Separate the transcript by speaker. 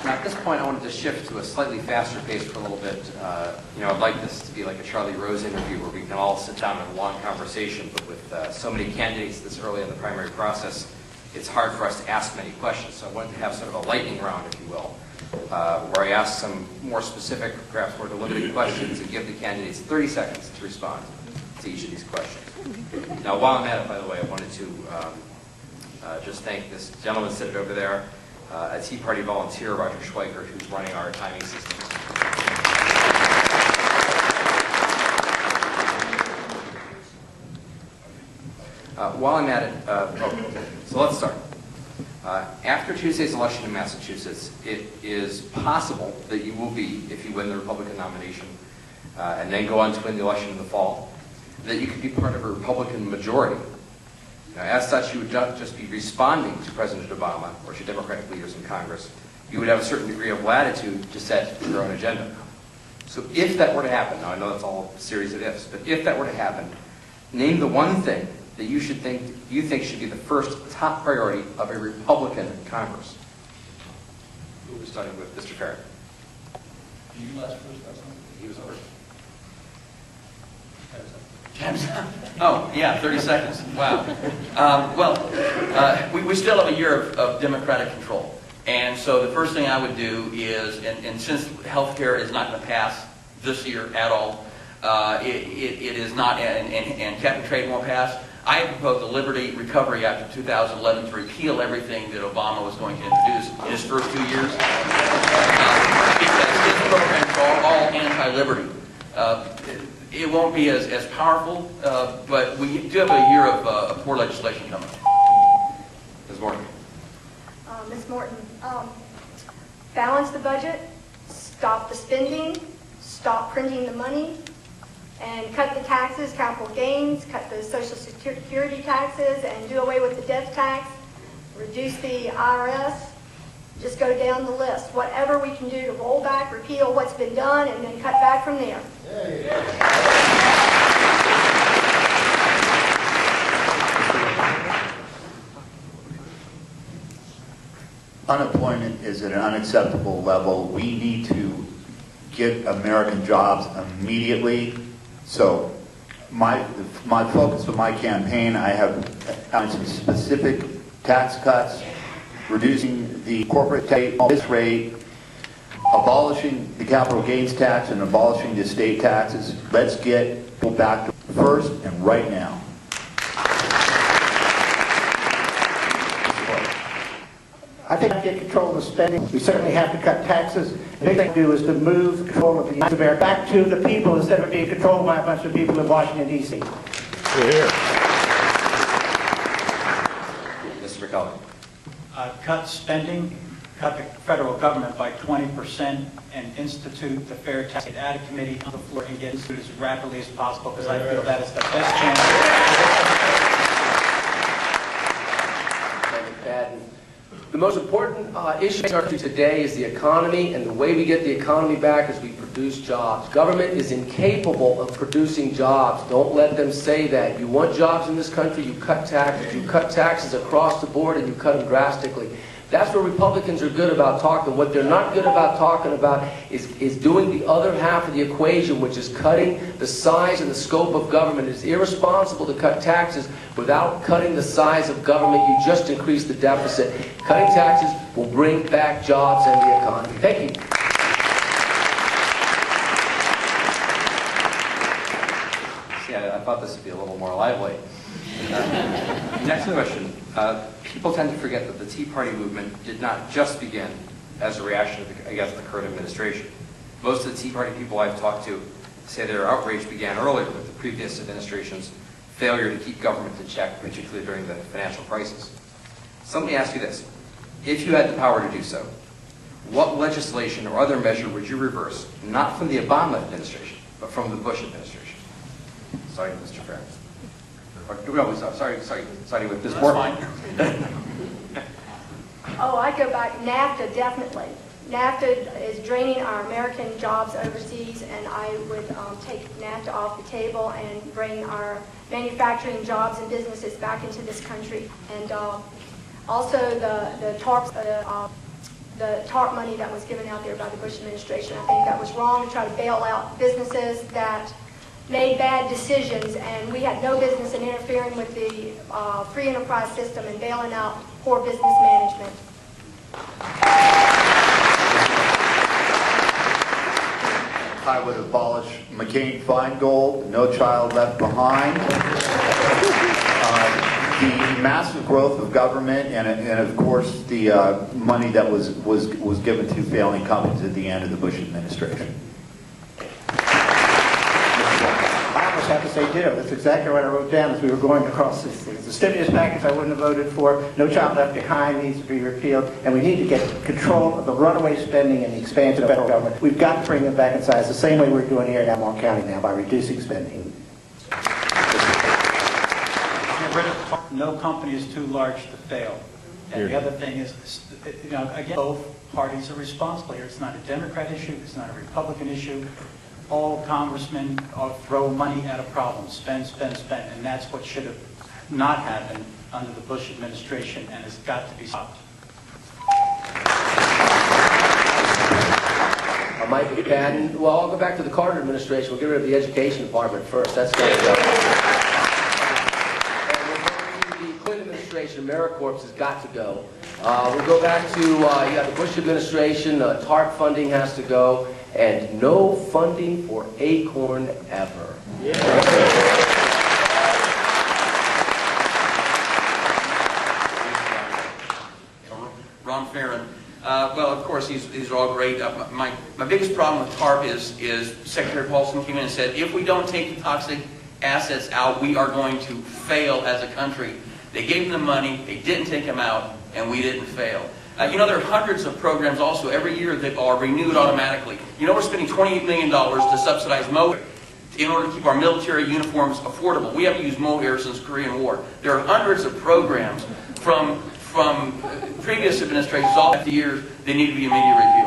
Speaker 1: Now, at this point, I wanted to shift to a slightly faster pace for a little bit. I'd like this to be like a Charlie Rose interview where we can all sit down and have a long conversation, but with so many candidates this early in the primary process, it's hard for us to ask many questions. So I wanted to have sort of a lightning round, if you will, where I ask some more specific, perhaps more delimited questions and give the candidates 30 seconds to respond to each of these questions. Now, while I'm at it, by the way, I wanted to just thank this gentleman sitting over there, a Tea Party volunteer, Roger Schweikert, who's running our timing systems. While I'm at it, so let's start. After Tuesday's election in Massachusetts, it is possible that you will be, if you win the Republican nomination, and then go on to win the election in the fall, that you could be part of a Republican majority. Now, as such, you would not just be responding to President Obama or to Democratic leaders in Congress. You would have a certain degree of latitude to set your own agenda. So if that were to happen, now I know that's all a series of ifs, but if that were to happen, name the one thing that you think should be the first top priority of a Republican Congress. We'll be starting with Mr. Ferrin.
Speaker 2: You last first, that's not.
Speaker 1: He was first.
Speaker 2: Oh, yeah, 30 seconds. Wow. We still have a year of Democratic control. And so the first thing I would do is, and since health care is not going to pass this year at all, it is not, and cap and trade won't pass, I propose the Liberty Recovery Act of 2011 to repeal everything that Obama was going to introduce in his first 2 years. Because his programs are all anti-liberty. It won't be as powerful, but we do have a year of poor legislation coming.
Speaker 1: Ms. Morton.
Speaker 3: Ms. Morton, balance the budget, stop the spending, stop printing the money, and cut the taxes, capital gains, cut the Social Security taxes, and do away with the death tax, reduce the IRS. Just go down the list. Whatever we can do to roll back, repeal what's been done, and then cut back from there.
Speaker 4: Unemployment is at an unacceptable level. We need to get American jobs immediately. So my focus for my campaign, I have on some specific tax cuts, reducing the corporate tax rate, abolishing the capital gains tax, and abolishing the state taxes. Let's get people back to first and right now.
Speaker 5: I think we have to get control of the spending. We certainly have to cut taxes. The big thing to do is to move control of the United States back to the people instead of being controlled by a bunch of people in Washington, D.C.
Speaker 1: Mr. McKelvey.
Speaker 6: Cut spending, cut the federal government by 20%, and institute the fair tax. Add a committee on the floor and get it as rapidly as possible, because I feel that is the best chance.
Speaker 7: McPadden. The most important issue today is the economy, and the way we get the economy back is we produce jobs. Government is incapable of producing jobs. Don't let them say that. You want jobs in this country, you cut taxes. You cut taxes across the board, and you cut them drastically. That's where Republicans are good about talking. What they're not good about talking about is doing the other half of the equation, which is cutting the size and the scope of government. It's irresponsible to cut taxes without cutting the size of government. You just increase the deficit. Cutting taxes will bring back jobs and the economy. Thank you.
Speaker 1: See, I thought this would be a little more lively. Next question. People tend to forget that the Tea Party movement did not just begin as a reaction against the current administration. Most of the Tea Party people I've talked to say their outrage began earlier with the previous administration's failure to keep government in check, particularly during the financial crisis. So let me ask you this. If you had the power to do so, what legislation or other measure would you reverse, not from the Obama administration, but from the Bush administration? Sorry, Mr. Ferrin. Starting with Ms. Morton.
Speaker 3: Oh, I go back. NAFTA, definitely. NAFTA is draining our American jobs overseas, and I would take NAFTA off the table and bring our manufacturing jobs and businesses back into this country. And also the TARP the TARP money that was given out there by the Bush administration. I think that was wrong to try to bail out businesses that made bad decisions, and we had no business in interfering with the free enterprise system and bailing out poor business management.
Speaker 4: I would abolish McCain-Feingold, No Child Left Behind. The massive growth of government and of course the money that was given to failing companies at the end of the Bush administration.
Speaker 5: I almost have to say ditto. That's exactly what I wrote down as we were going across these things. The stimulus package I wouldn't have voted for. No Child Left Behind needs to be repealed. And we need to get control of the runaway spending and the expansion of federal government. We've got to bring them back in size the same way we're doing here in Albemarle County now by reducing spending.
Speaker 6: No company is too large to fail. And the other thing is, again, both parties are responsible here. It's not a Democrat issue. It's not a Republican issue. All congressmen throw money at a problem, spend, spend, spend, and that's what should have not happened under the Bush administration, and has got to be stopped.
Speaker 7: Mike McPadden. Well, I'll go back to the Carter administration. We'll get rid of the education department first. That's got to go. AmeriCorps has got to go. We'll go back to, you got the Bush administration, TARP funding has to go, and no funding for Acorn ever. Yeah.
Speaker 2: Ron Ferrin. Well, of course, these are all great. My biggest problem with TARP is Secretary Paulson came in and said, if we don't take the toxic assets out, we are going to fail as a country. They gave them the money, they didn't take them out, and we didn't fail. There are hundreds of programs also every year that are renewed automatically. We're spending $28 million to subsidize mohair in order to keep our military uniforms affordable. We haven't used mohair since the Korean War. There are hundreds of programs from previous administrations all 50 years. They need to be immediately repealed.